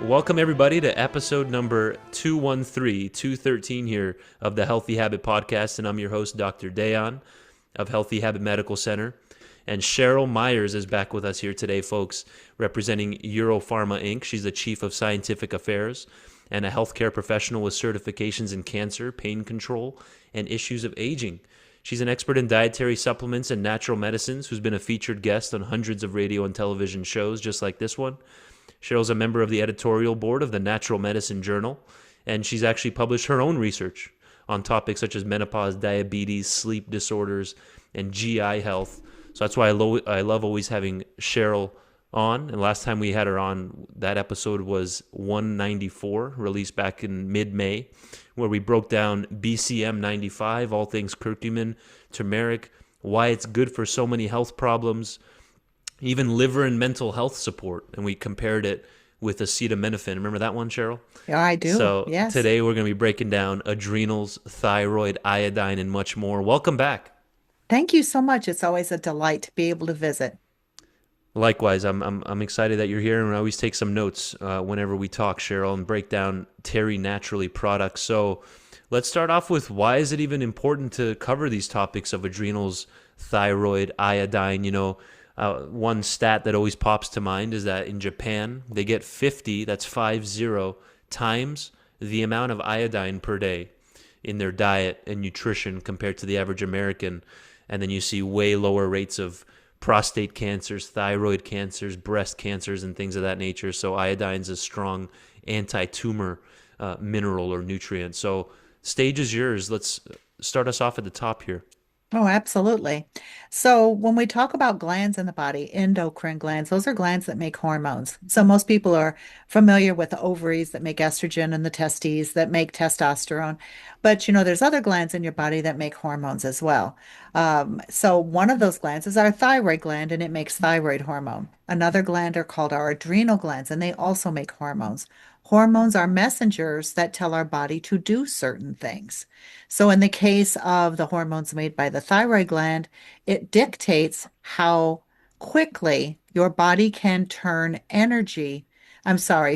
Welcome everybody to episode number 213 here of the Healthy Habit Podcast, and I'm your host, Dr. Dayan of Healthy Habit Medical Center. And Cheryl Myers is back with us here today, folks, representing EuroPharma Inc. She's the Chief of Scientific Affairs and a healthcare professional with certifications in cancer, pain control, and issues of aging. She's an expert in dietary supplements and natural medicines who's been a featured guest on hundreds of radio and television shows just like this one. Cheryl's a member of the editorial board of the Natural Medicine Journal, and she's actually published her own research on topics such as menopause, diabetes, sleep disorders, and GI health. So that's why I love always having Cheryl on. And last time we had her on, that episode was 194, released back in mid-May, where we broke down BCM 95, all things curcumin, turmeric, why it's good for so many health problems, even liver and mental health support, and we compared it with acetaminophen. Remember that one, Cheryl? Yeah, I do. So Yes. today we're going to be breaking down adrenals, thyroid, iodine, and much more. Welcome back. Thank you so much. It's always a delight to be able to visit. Likewise, I'm excited that you're here, and I always take some notes whenever we talk, Cheryl, and break down Terry Naturally products. So let's start off with, why is it even important to cover these topics of adrenals, thyroid, iodine? One stat that always pops to mind is that in Japan, they get 50, that's 50, times the amount of iodine per day in their diet and nutrition compared to the average American. And then you see way lower rates of prostate cancers, thyroid cancers, breast cancers, and things of that nature. So iodine's a strong anti-tumor mineral or nutrient. So stage is yours. Let's start us off at the top here. Oh, absolutely. So when we talk about glands in the body, endocrine glands, those are glands that make hormones. So most people are familiar with the ovaries that make estrogen and the testes that make testosterone. But there's other glands in your body that make hormones as well. So one of those glands is our thyroid gland, and it makes thyroid hormone. Another gland are called our adrenal glands, and they also make hormones. Hormones are messengers that tell our body to do certain things. So in the case of the hormones made by the thyroid gland, it dictates how quickly your body can turn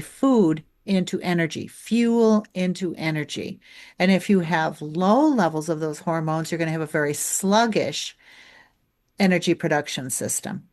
food into energy, fuel into energy. And if you have low levels of those hormones, you're going to have a very sluggish energy production system.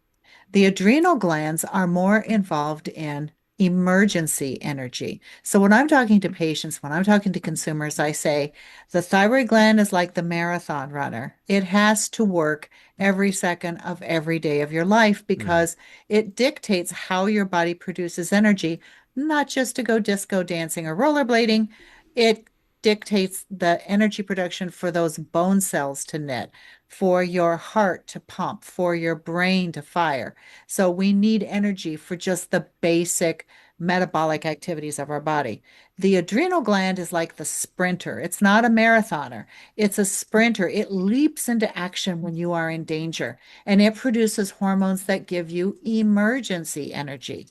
The adrenal glands are more involved in emergency energy. So when I'm talking to patients, when I'm talking to consumers, I say the thyroid gland is like the marathon runner. It has to work every second of every day of your life because it dictates how your body produces energy, not just to go disco dancing or rollerblading. It dictates the energy production for those bone cells to knit, for your heart to pump, for your brain to fire. So we need energy for just the basic metabolic activities of our body. The adrenal gland is like the sprinter. It's not a marathoner. It's a sprinter. It leaps into action when you are in danger, and it produces hormones that give you emergency energy.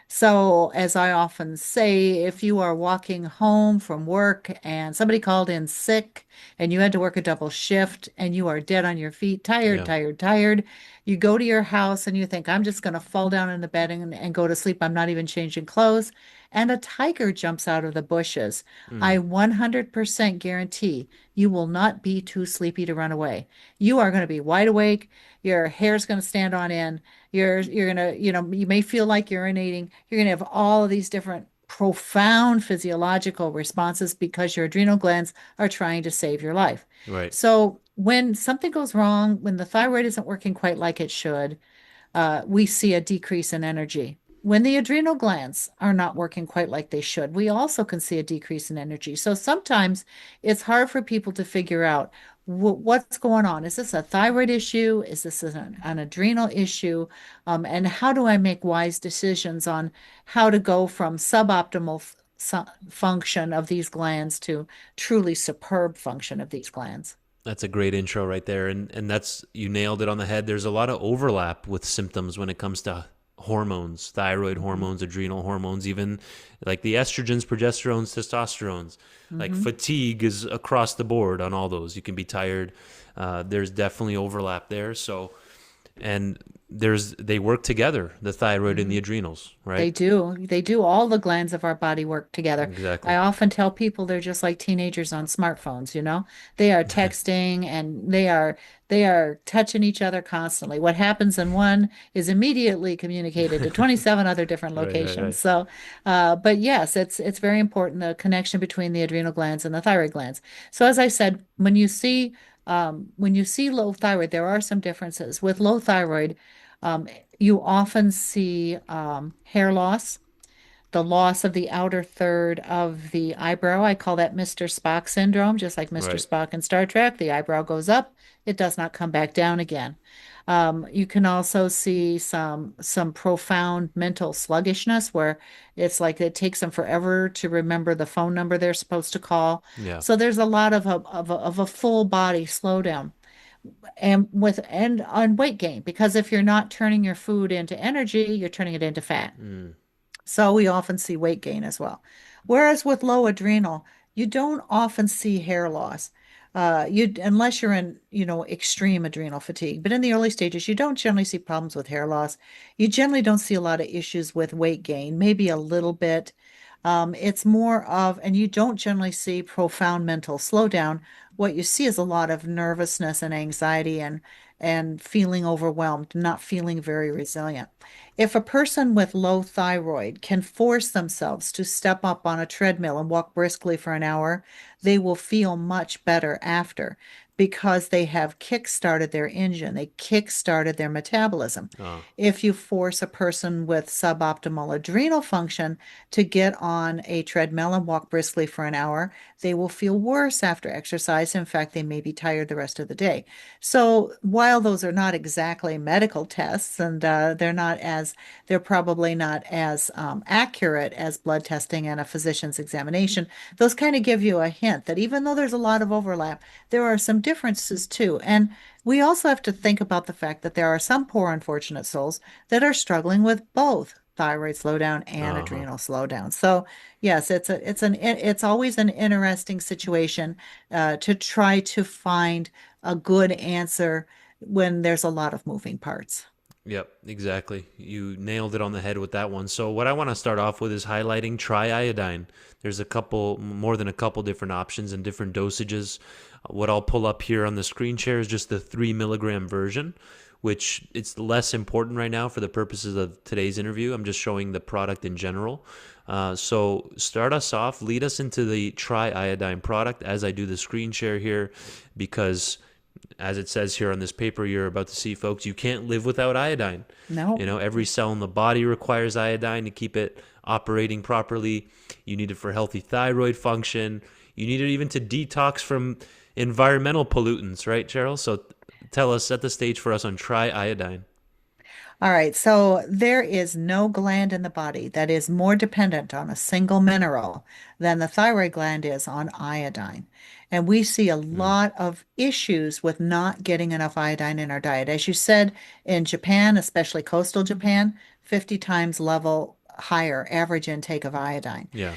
So, as I often say, if you are walking home from work and somebody called in sick and you had to work a double shift and you are dead on your feet, tired, Yeah. tired, tired, you go to your house and you think, I'm just going to fall down in the bed and go to sleep. I'm not even changing clothes. And a tiger jumps out of the bushes. I Mm. 100% guarantee you will not be too sleepy to run away. You are going to be wide awake. Your hair's going to stand on end. You're gonna, you may feel like urinating. You're gonna have all of these different profound physiological responses because your adrenal glands are trying to save your life. Right. So when something goes wrong, when the thyroid isn't working quite like it should, we see a decrease in energy. When the adrenal glands are not working quite like they should, we also can see a decrease in energy. So sometimes it's hard for people to figure out what's going on. Is this a thyroid issue? Is this an adrenal issue? And how do I make wise decisions on how to go from suboptimal function of these glands to truly superb function of these glands? That's a great intro right there. And that's, you nailed it on the head. There's a lot of overlap with symptoms when it comes to hormones, thyroid hormones, adrenal hormones, even like the estrogens, progesterones, testosterones. Like Mm-hmm. fatigue is across the board on all those. You can be tired. There's definitely overlap there. So, and they work together, the thyroid and the Mhm. adrenals, They right? do. They do. All the glands of our body work together. I Exactly. often tell people they're just like teenagers on smartphones, you know? They are texting and they are touching each other constantly. What happens in one is immediately communicated to 27 other different Right, right, locations. right. So, but yes, it's very important, the connection between the adrenal glands and the thyroid glands. So as I said, when you see low thyroid, there are some differences. With low thyroid, um, you often see hair loss, the loss of the outer third of the eyebrow. I call that Mr. Spock syndrome, just like Mr. Right. Spock in Star Trek. The eyebrow goes up, it does not come back down again. You can also see some profound mental sluggishness where it's like it takes them forever to remember the phone number they're supposed to call. Yeah. So there's a lot of a full body slowdown and on weight gain, because if you're not turning your food into energy, you're turning it into fat. Mm. So we often see weight gain as well. Whereas with low adrenal, you don't often see hair loss. Unless you're in, extreme adrenal fatigue. But in the early stages, you don't generally see problems with hair loss. You generally don't see a lot of issues with weight gain, maybe a little bit. It's more of, and you don't generally see profound mental slowdown. What you see is a lot of nervousness and anxiety and feeling overwhelmed, not feeling very resilient. If a person with low thyroid can force themselves to step up on a treadmill and walk briskly for an hour, they will feel much better after because they have kick-started their engine, they kick-started their metabolism. Oh, If you force a person with suboptimal adrenal function to get on a treadmill and walk briskly for an hour, they will feel worse after exercise. In fact, they may be tired the rest of the day. So while those are not exactly medical tests, and they're probably not as accurate as blood testing and a physician's examination, those kind of give you a hint that even though there's a lot of overlap, there are some differences too. And we also have to think about the fact that there are some poor unfortunate souls that are struggling with both thyroid slowdown and uh-huh. adrenal slowdown. So yes, it's always an interesting situation to try to find a good answer when there's a lot of moving parts. Yep, exactly. You nailed it on the head with that one. So what I want to start off with is highlighting Tri-Iodine. There's more than a couple different options and different dosages. What I'll pull up here on the screen share is just the 3 milligram version, which it's less important right now for the purposes of today's interview. I'm just showing the product in general. So start us off, lead us into the Tri-Iodine product as I do the screen share here, because as it says here on this paper you're about to see, folks, you can't live without iodine. No. Every cell in the body requires iodine to keep it operating properly. You need it for healthy thyroid function. You need it even to detox from environmental pollutants, right, Cheryl? So tell us, set the stage for us on Tri-Iodine. All right, so there is no gland in the body that is more dependent on a single mineral than the thyroid gland is on iodine. And we see a Mm, lot of issues with not getting enough iodine in our diet. As you said, in Japan, especially coastal Japan, 50 times level higher average intake of iodine. yeah,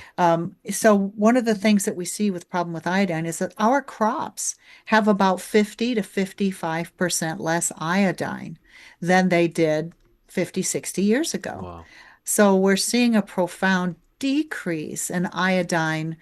So one of the things that we see with problem with iodine is that our crops have about 50 to 55% less iodine than they did 50, 60 years ago. wow, So we're seeing a profound decrease in iodine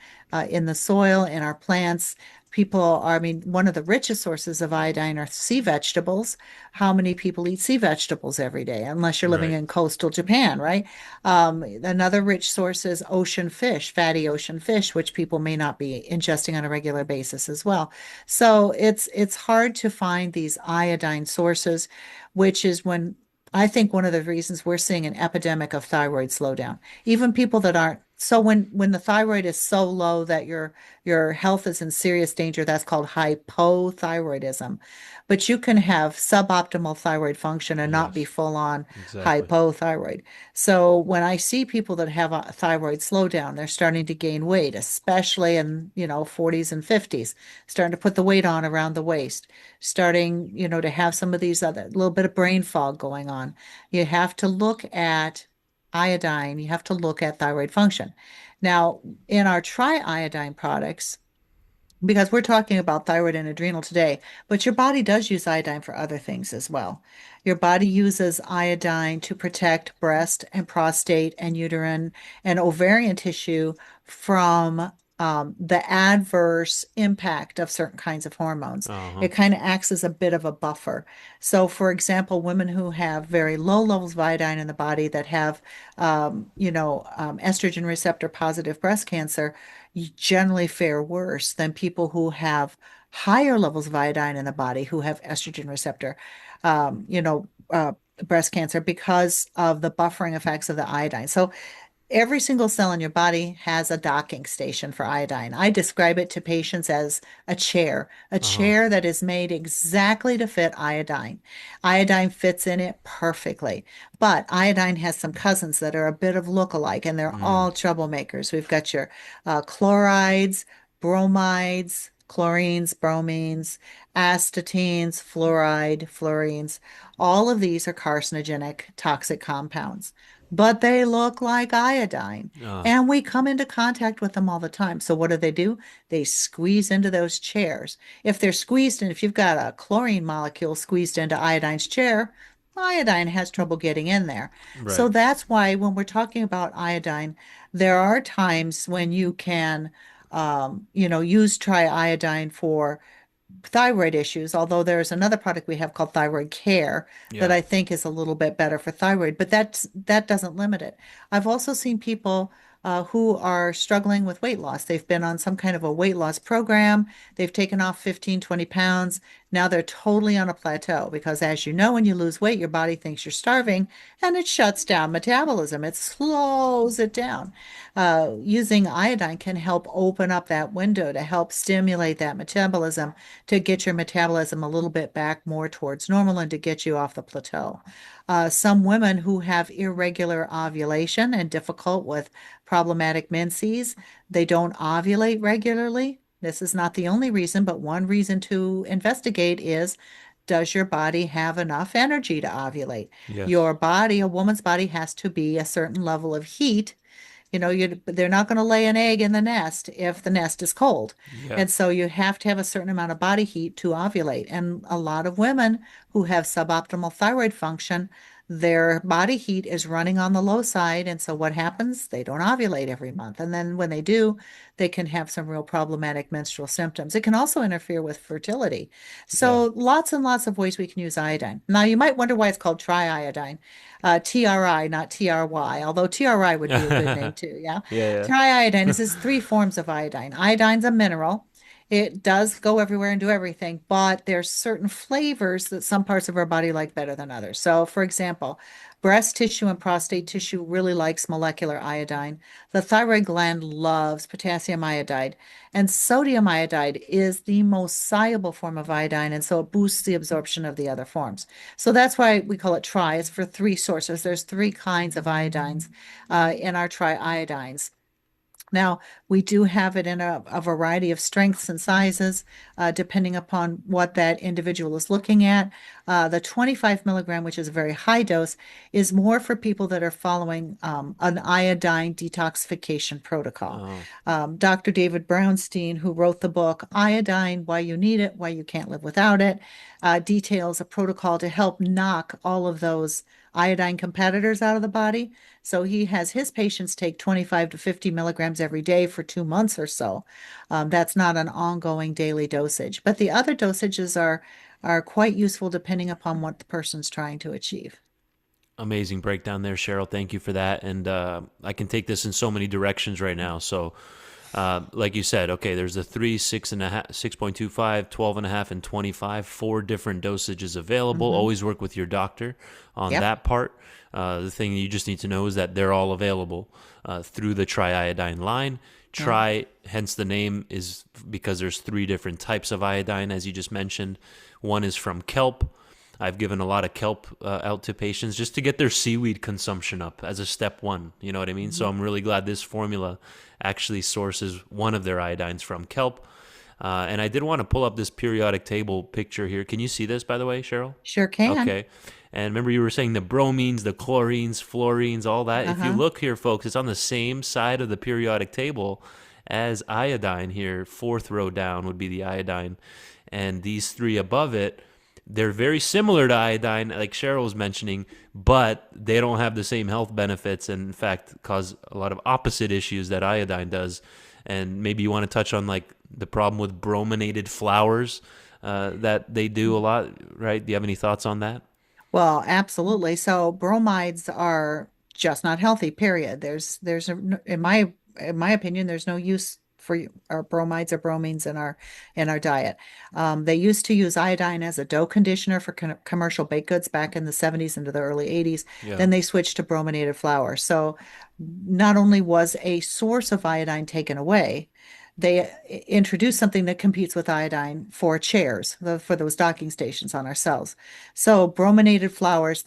in the soil, in our plants. I mean, one of the richest sources of iodine are sea vegetables. How many people eat sea vegetables every day? Unless you're living right, in coastal Japan, right? Another rich source is ocean fish, fatty ocean fish, which people may not be ingesting on a regular basis as well. So it's hard to find these iodine sources, which is when I think one of the reasons we're seeing an epidemic of thyroid slowdown. Even people that aren't, so when the thyroid is so low that your health is in serious danger, that's called hypothyroidism. But you can have suboptimal thyroid function and not be yes, full on exactly, hypothyroid. So when I see people that have a thyroid slowdown, they're starting to gain weight, especially in, 40s and 50s, starting to put the weight on around the waist, starting, to have some of these other little bit of brain fog going on. You have to look at iodine, you have to look at thyroid function. Now, in our tri-iodine products, because we're talking about thyroid and adrenal today, but your body does use iodine for other things as well. Your body uses iodine to protect breast and prostate and uterine and ovarian tissue from the adverse impact of certain kinds of hormones. Uh-huh. It kind of acts as a bit of a buffer. So, for example, women who have very low levels of iodine in the body that have, estrogen receptor positive breast cancer, you generally fare worse than people who have higher levels of iodine in the body who have estrogen receptor, um, you know, uh, breast cancer because of the buffering effects of the iodine. So every single cell in your body has a docking station for iodine. I describe it to patients as a Uh-huh. chair that is made exactly to fit iodine. Iodine fits in it perfectly, but iodine has some cousins that are a bit of look-alike, and they're Mm. all troublemakers. We've got your chlorides, bromides, chlorines, bromines, astatines, fluoride, fluorines. All of these are carcinogenic, toxic compounds, but they look like iodine. Uh, And we come into contact with them all the time. So what do? They squeeze into those chairs. If they're squeezed in, if you've got a chlorine molecule squeezed into iodine's chair, iodine has trouble getting in there. So right. that's why when we're talking about iodine, there are times when you can, use triiodine for thyroid issues, although there's another product we have called Thyroid Care that Yeah. I think is a little bit better for thyroid, but that doesn't limit it. I've also seen people who are struggling with weight loss. They've been on some kind of a weight loss program. They've taken off 15, 20 pounds. Now they're totally on a plateau because, as you know, when you lose weight, your body thinks you're starving and it shuts down metabolism. It slows it down. Using iodine can help open up that window to help stimulate that metabolism to get your metabolism a little bit back more towards normal and to get you off the plateau. Some women who have irregular ovulation and difficult with problematic menses, they don't ovulate regularly. This is not the only reason, but one reason to investigate is, does your body have enough energy to ovulate? Yes. Your body, a woman's body, has to be a certain level of heat. They're not going to lay an egg in the nest if the nest is cold. Yeah. And so you have to have a certain amount of body heat to ovulate. And a lot of women who have suboptimal thyroid function, their body heat is running on the low side. And so what happens? They don't ovulate every month. And then when they do, they can have some real problematic menstrual symptoms. It can also interfere with fertility. Yeah. So lots and lots of ways we can use iodine. Now, you might wonder why it's called triiodine. TRI, not TRY, although TRI would be a good name Yeah, too. Yeah. yeah. Tri-iodine is this three forms of iodine. Iodine's a mineral. It does go everywhere and do everything, but there's certain flavors that some parts of our body like better than others. So, for example, breast tissue and prostate tissue really likes molecular iodine. The thyroid gland loves potassium iodide, and sodium iodide is the most soluble form of iodine, and so it boosts the absorption of the other forms. So that's why we call it tri. It's for three sources. There's three kinds of iodines in our triiodines. Now, we do have it in a variety of strengths and sizes, depending upon what that individual is looking at. The 25 milligram, which is a very high dose, is more for people that are following an iodine detoxification protocol. Oh, Dr. David Brownstein, who wrote the book Iodine, Why You Need It, Why You Can't Live Without It, details a protocol to help knock all of those iodine competitors out of the body. So he has his patients take 25 to 50 milligrams every day for 2 months or so. That's not an ongoing daily dosage, but the other dosages are quite useful depending upon what the person's trying to achieve. amazing breakdown there, Cheryl. Thank you for that. And I can take this in so many directions right now. So, like you said, okay, there's the 3, 6.5, 6.25, 12.5, and 25, four different dosages available. Hmm. Always work with your doctor on Yep. that part. The thing you just need to know is that they're all available through the triiodine line. Yeah. Tri, hence the name, is because there's three different types of iodine, as you just mentioned. One is from kelp. I've given a lot of kelp out to patients just to get their seaweed consumption up as a step one. You know what I mean? So Mhm. I'm really glad this formula actually sources one of their iodines from kelp. And I did want to pull up this periodic table picture here. Can you see this, by the way, Cheryl? Sure can. Okay. And remember, you were saying the bromines, the chlorines, fluorines, all that. If you Uh-huh. look here, folks, it's on the same side of the periodic table as iodine here. Fourth row down would be the iodine. And these three above it, they're very similar to iodine, like Cheryl was mentioning, but they don't have the same health benefits and, in fact, cause a lot of opposite issues that iodine does. And maybe you want to touch on like the problem with brominated flours that they do a lot, right? Do you have any thoughts on that? Well, absolutely. So bromides are just not healthy, period. In my opinion, there's no use for our bromides or bromines in our diet. They used to use iodine as a dough conditioner for commercial baked goods back in the 70s into the early 80s. Yeah. Then they switched to brominated flour. So not only was a source of iodine taken away, they introduced something that competes with iodine for chairs, for those docking stations on our cells. So brominated flours,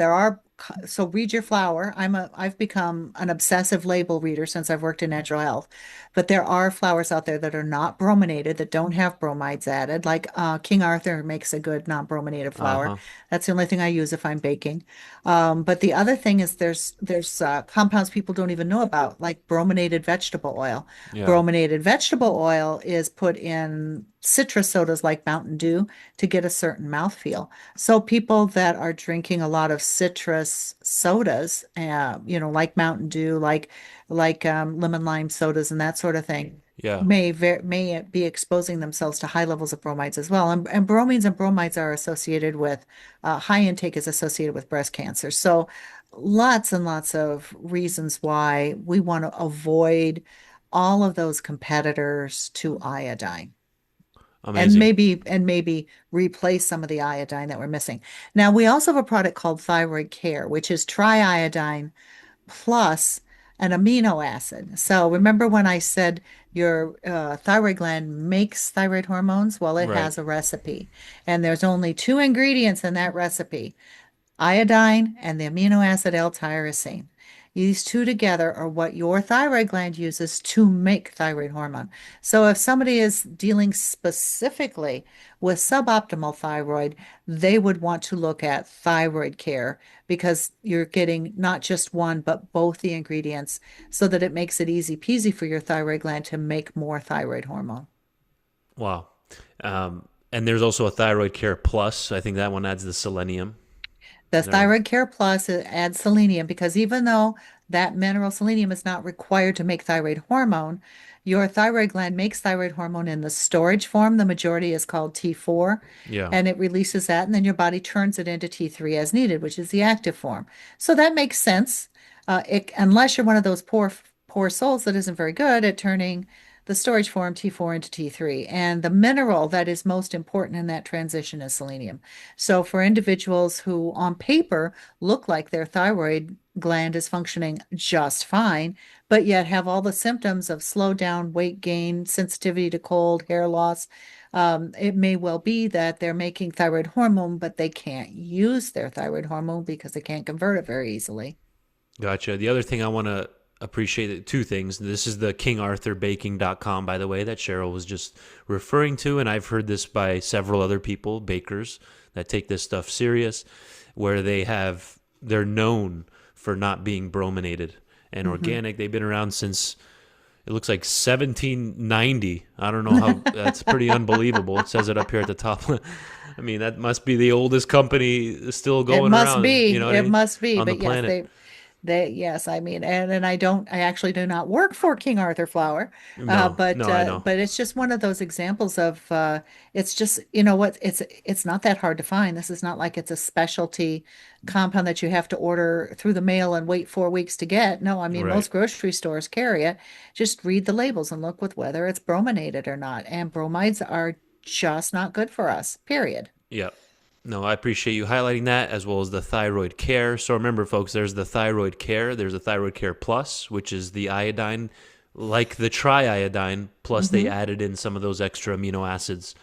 so read your flour. I've become an obsessive label reader since I've worked in natural health, but there are flours out there that are not brominated, that don't have bromides added. Like King Arthur makes a good non-brominated flour. Uh-huh. That's the only thing I use if I'm baking. But the other thing is there's compounds people don't even know about, like brominated vegetable oil. Yeah. Brominated vegetable oil is put in citrus sodas like Mountain Dew to get a certain mouthfeel. So people that are drinking a lot of citrus sodas, like Mountain Dew, like lemon lime sodas and that sort of thing, Yeah. may be exposing themselves to high levels of bromides as well. And bromines and bromides are associated with high intake is associated with breast cancer. So lots and lots of reasons why we want to avoid all of those competitors to iodine Amazing. and maybe replace some of the iodine that we're missing. Now, we also have a product called Thyroid Care, which is Tri-Iodine plus an amino acid. So remember when I said your thyroid gland makes thyroid hormones? Well, it Right. has a recipe, and there's only two ingredients in that recipe: iodine and the amino acid L-tyrosine. These two together are what your thyroid gland uses to make thyroid hormone. So if somebody is dealing specifically with suboptimal thyroid, they would want to look at thyroid care because you're getting not just one, but both the ingredients so that it makes it easy peasy for your thyroid gland to make more thyroid hormone. Wow. And there's also a Thyroid Care Plus. I think that one adds the selenium. The Is that right? Thyroid Care Plus adds selenium because even though that mineral selenium is not required to make thyroid hormone, your thyroid gland makes thyroid hormone in the storage form. The majority is called T4, Yeah. and it releases that, and then your body turns it into T3 as needed, which is the active form. So that makes sense. Unless you're one of those poor souls that isn't very good at turning the storage form T4 into T3. And the mineral that is most important in that transition is selenium. So for individuals who on paper look like their thyroid gland is functioning just fine, but yet have all the symptoms of slow down, weight gain, sensitivity to cold, hair loss, it may well be that they're making thyroid hormone, but they can't use their thyroid hormone because they can't convert it very easily. Gotcha. The other thing I want to appreciate, two things. This is the kingarthurbaking.com, by the way, that Cheryl was just referring to. And I've heard this by several other people, bakers, that take this stuff serious, where they're known for not being brominated and Mhm. organic. They've been around since it looks like 1790. I don't know how, that's pretty unbelievable. It says it up here at the top. I mean, that must be the oldest company still It going must around, you be. know what I It mean? must be. On the But yes, planet. yes, I mean, and I actually do not work for King Arthur Flour, No, no, I know. but it's just one of those examples of it's just, you know what, it's not that hard to find. This is not like it's a specialty compound that you have to order through the mail and wait 4 weeks to get. No, I mean, Right. most grocery stores carry it. Just read the labels and look with whether it's brominated or not. And bromides are just not good for us, period. Yeah. No, I appreciate you highlighting that as well as the thyroid care. So remember, folks, there's the thyroid care. There's a thyroid care plus, which is the iodine, like the tri-iodine, plus they Hmm. added in some of those extra amino acids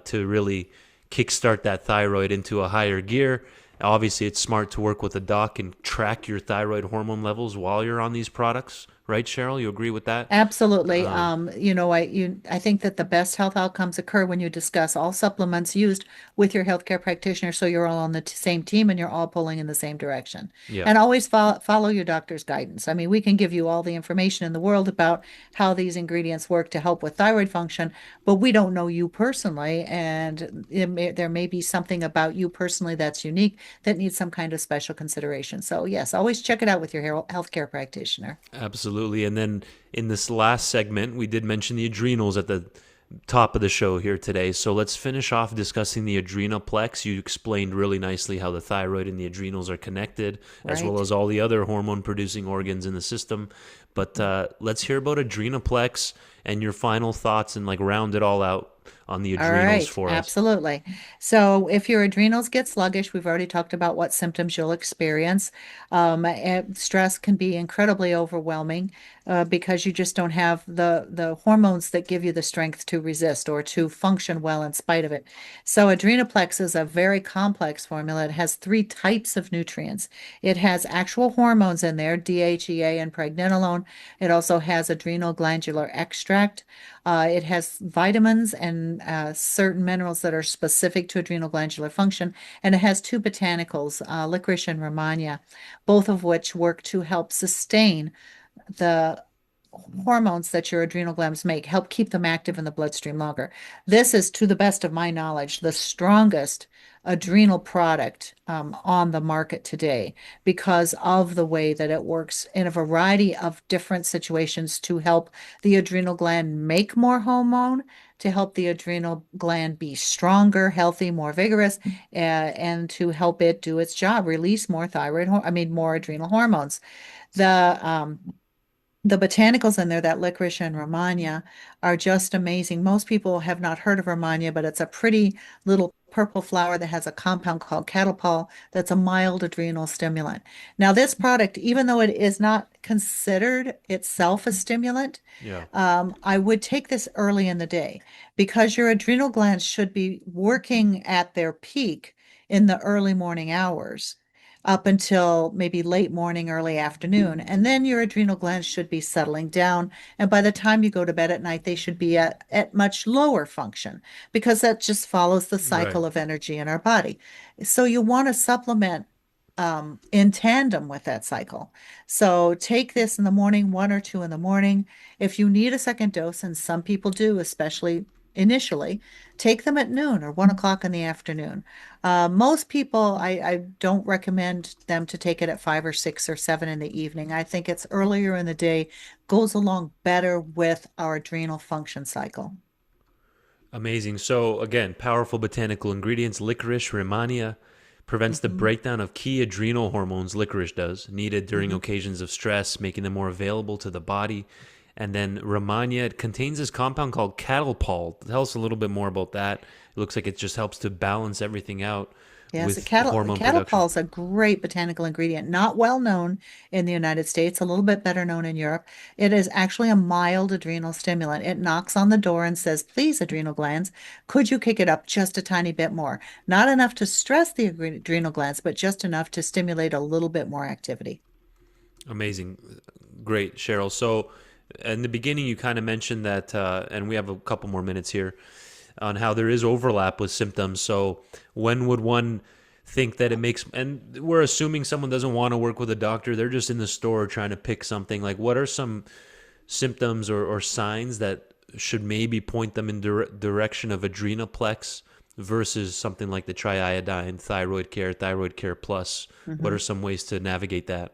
to really kickstart that thyroid into a higher gear. Obviously, it's smart to work with a doc and track your thyroid hormone levels while you're on these products, right, Cheryl? You agree with that? Absolutely. Um, I think that the best health outcomes occur when you discuss all supplements used with your healthcare practitioner, so you're all on the same team and you're all pulling in the same direction. yeah. And always follow your doctor's guidance. I mean, we can give you all the information in the world about how these ingredients work to help with thyroid function, but we don't know you personally, and there may be something about you personally that's unique that needs some kind of special consideration. So yes, always check it out with your healthcare practitioner. Absolutely. And then in this last segment, we did mention the adrenals at the top of the show here today. So let's finish off discussing the adrenaplex. You explained really nicely how the thyroid and the adrenals are connected, as well Right. as all the other hormone producing organs in the system. But let's hear about adrenaplex and your final thoughts and like round it all out on the All adrenals right, for us. absolutely. So, if your adrenals get sluggish, we've already talked about what symptoms you'll experience. Stress can be incredibly overwhelming because you just don't have the hormones that give you the strength to resist or to function well in spite of it. So, Adrenaplex is a very complex formula. It has three types of nutrients. It has actual hormones in there, DHEA and pregnenolone. It also has adrenal glandular extract. It has vitamins and certain minerals that are specific to adrenal glandular function, and it has two botanicals, licorice and Rehmannia, both of which work to help sustain the hormones that your adrenal glands make, help keep them active in the bloodstream longer. This is, to the best of my knowledge, the strongest adrenal product on the market today because of the way that it works in a variety of different situations to help the adrenal gland make more hormone, to help the adrenal gland be stronger, healthy, more vigorous, and to help it do its job, release more more adrenal hormones. The the botanicals in there, that licorice and Rehmannia, are just amazing. Most people have not heard of Rehmannia, but it's a pretty little purple flower that has a compound called Catalpol that's a mild adrenal stimulant. Now, this product, even though it is not considered itself a stimulant, Yeah. I would take this early in the day because your adrenal glands should be working at their peak in the early morning hours up until maybe late morning, early afternoon. And then your adrenal glands should be settling down. And by the time you go to bed at night, they should be at much lower function because that just follows the Right. cycle of energy in our body. So you want to supplement in tandem with that cycle. So take this in the morning, 1 or 2 in the morning. If you need a second dose, and some people do, especially initially, take them at noon or 1 o'clock in the afternoon. Most people, I don't recommend them to take it at 5 or 6 or 7 in the evening. I think it's earlier in the day goes along better with our adrenal function cycle. Amazing. So again, powerful botanical ingredients. Licorice, Rehmannia, prevents the Hmm. breakdown of key adrenal hormones, licorice does, needed during Hmm. occasions of stress, making them more available to the body. And then Rehmannia, it contains this compound called Catalpol. Tell us a little bit more about that. It looks like it just helps to balance everything out Yes, with hormone production. catapole is a great botanical ingredient, not well known in the United States, a little bit better known in Europe. It is actually a mild adrenal stimulant. It knocks on the door and says, please, adrenal glands, could you kick it up just a tiny bit more? Not enough to stress the adrenal glands, but just enough to stimulate a little bit more activity. Amazing. Great, Cheryl. So in the beginning, you kind of mentioned that, and we have a couple more minutes here on how there is overlap with symptoms. So when would one think that it makes, and we're assuming someone doesn't want to work with a doctor, they're just in the store trying to pick something. Like, what are some symptoms or signs that should maybe point them in direction of adrenaplex versus something like the Tri-Iodine, Thyroid Care Plus? What are Mhm. some ways to navigate that?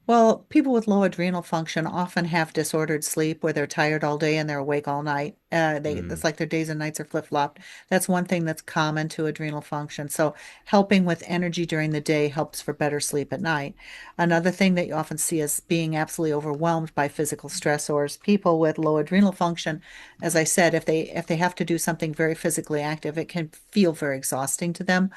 Well, people with low adrenal function often have disordered sleep where they're tired all day and they're awake all night. Mm, It's like their days and nights are flip-flopped. That's one thing that's common to adrenal function. So helping with energy during the day helps for better sleep at night. Another thing that you often see is being absolutely overwhelmed by physical stressors. People with low adrenal function, as I said, if they have to do something very physically active, it can feel very exhausting to them.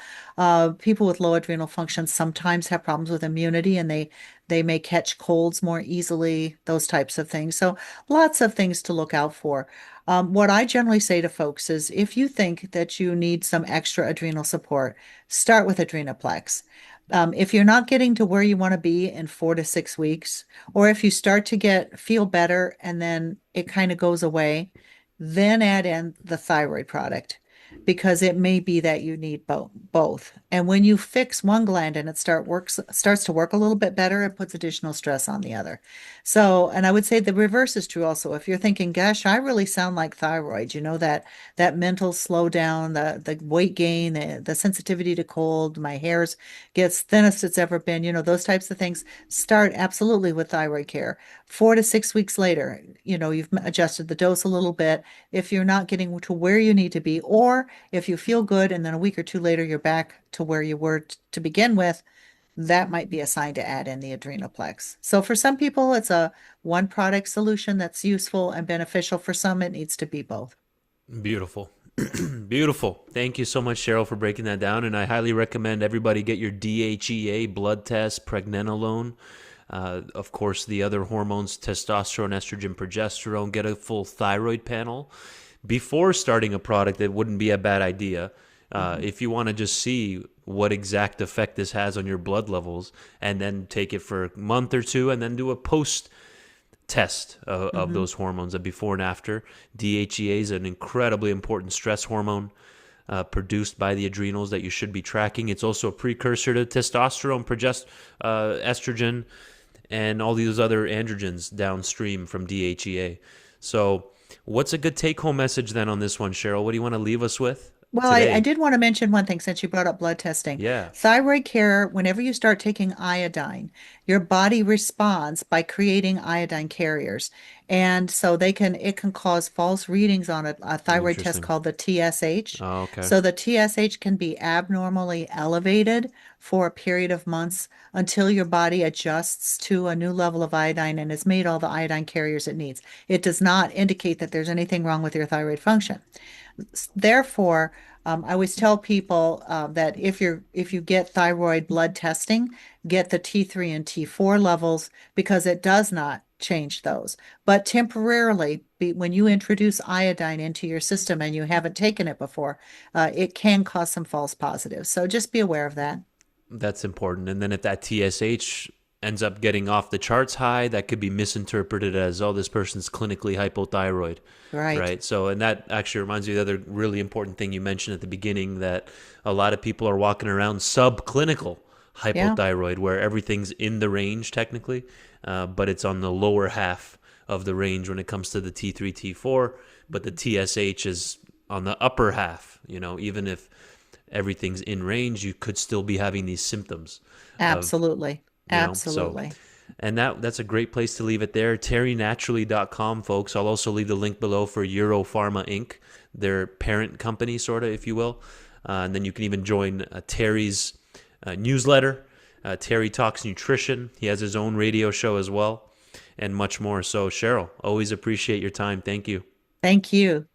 People with low adrenal function sometimes have problems with immunity and they may catch colds more easily, those types of things. So, lots of things to look out for. What I generally say to folks is if you think that you need some extra adrenal support, start with Adrenaplex. If you're not getting to where you want to be in 4 to 6 weeks, or if you start to feel better and then it kind of goes away, then add in the thyroid product because it may be that you need both. And when you fix one gland and it starts to work a little bit better, it puts additional stress on the other. So, and I would say the reverse is true also. If you're thinking, gosh, I really sound like thyroid, that mental slowdown, the weight gain, the sensitivity to cold, my hair's gets thinnest it's ever been, those types of things, start absolutely with thyroid care. 4 to 6 weeks later, you've adjusted the dose a little bit. If you're not getting to where you need to be, or if you feel good and then a week or two later you're back to where you were to begin with, that might be a sign to add in the Adrenaplex. So for some people, it's a one product solution that's useful and beneficial. For some, it needs to be both. Beautiful. Beautiful. Thank you so much, Cheryl, for breaking that down. And I highly recommend everybody get your DHEA blood test, pregnenolone, of course, the other hormones, testosterone, estrogen, progesterone, get a full thyroid panel. Before starting a product, it wouldn't be a bad idea. If you want to just see what exact effect this has on your blood levels, and then take it for a month or two, and then do a post test of those hormones, a before and after. DHEA is an incredibly important stress hormone produced by the adrenals that you should be tracking. It's also a precursor to testosterone, estrogen, and all these other androgens downstream from DHEA. So what's a good take-home message then on this one, Cheryl? What do you want to leave us with Well, I today? did want to mention one thing since you brought up blood testing. Yeah, Thyroid care, whenever you start taking iodine, your body responds by creating iodine carriers. And so it can cause false readings on a thyroid test interesting. called the TSH. Oh, okay. So the TSH can be abnormally elevated for a period of months until your body adjusts to a new level of iodine and has made all the iodine carriers it needs. It does not indicate that there's anything wrong with your thyroid function. Therefore, I always tell people that if you get thyroid blood testing, get the T3 and T4 levels because it does not change those. But temporarily, when you introduce iodine into your system and you haven't taken it before, it can cause some false positives. So just be aware of that. That's important. And then if that TSH ends up getting off the charts high, that could be misinterpreted as, oh, this person's clinically hypothyroid, Right. right? So, and that actually reminds me of the other really important thing you mentioned at the beginning, that a lot of people are walking around subclinical Yeah. hypothyroid, where everything's in the range technically, but it's on the lower half of the range when it comes to the T3, T4, but the TSH is on the upper half. Even if everything's in range, you could still be having these symptoms of, Absolutely. so, Absolutely. and that's a great place to leave it there. TerryNaturally.com, folks. I'll also leave the link below for EuroPharma Inc., their parent company, sort of, if you will. And then you can even join Terry's newsletter, Terry Talks Nutrition. He has his own radio show as well, and much more. So, Cheryl, always appreciate your time. Thank you. Thank you.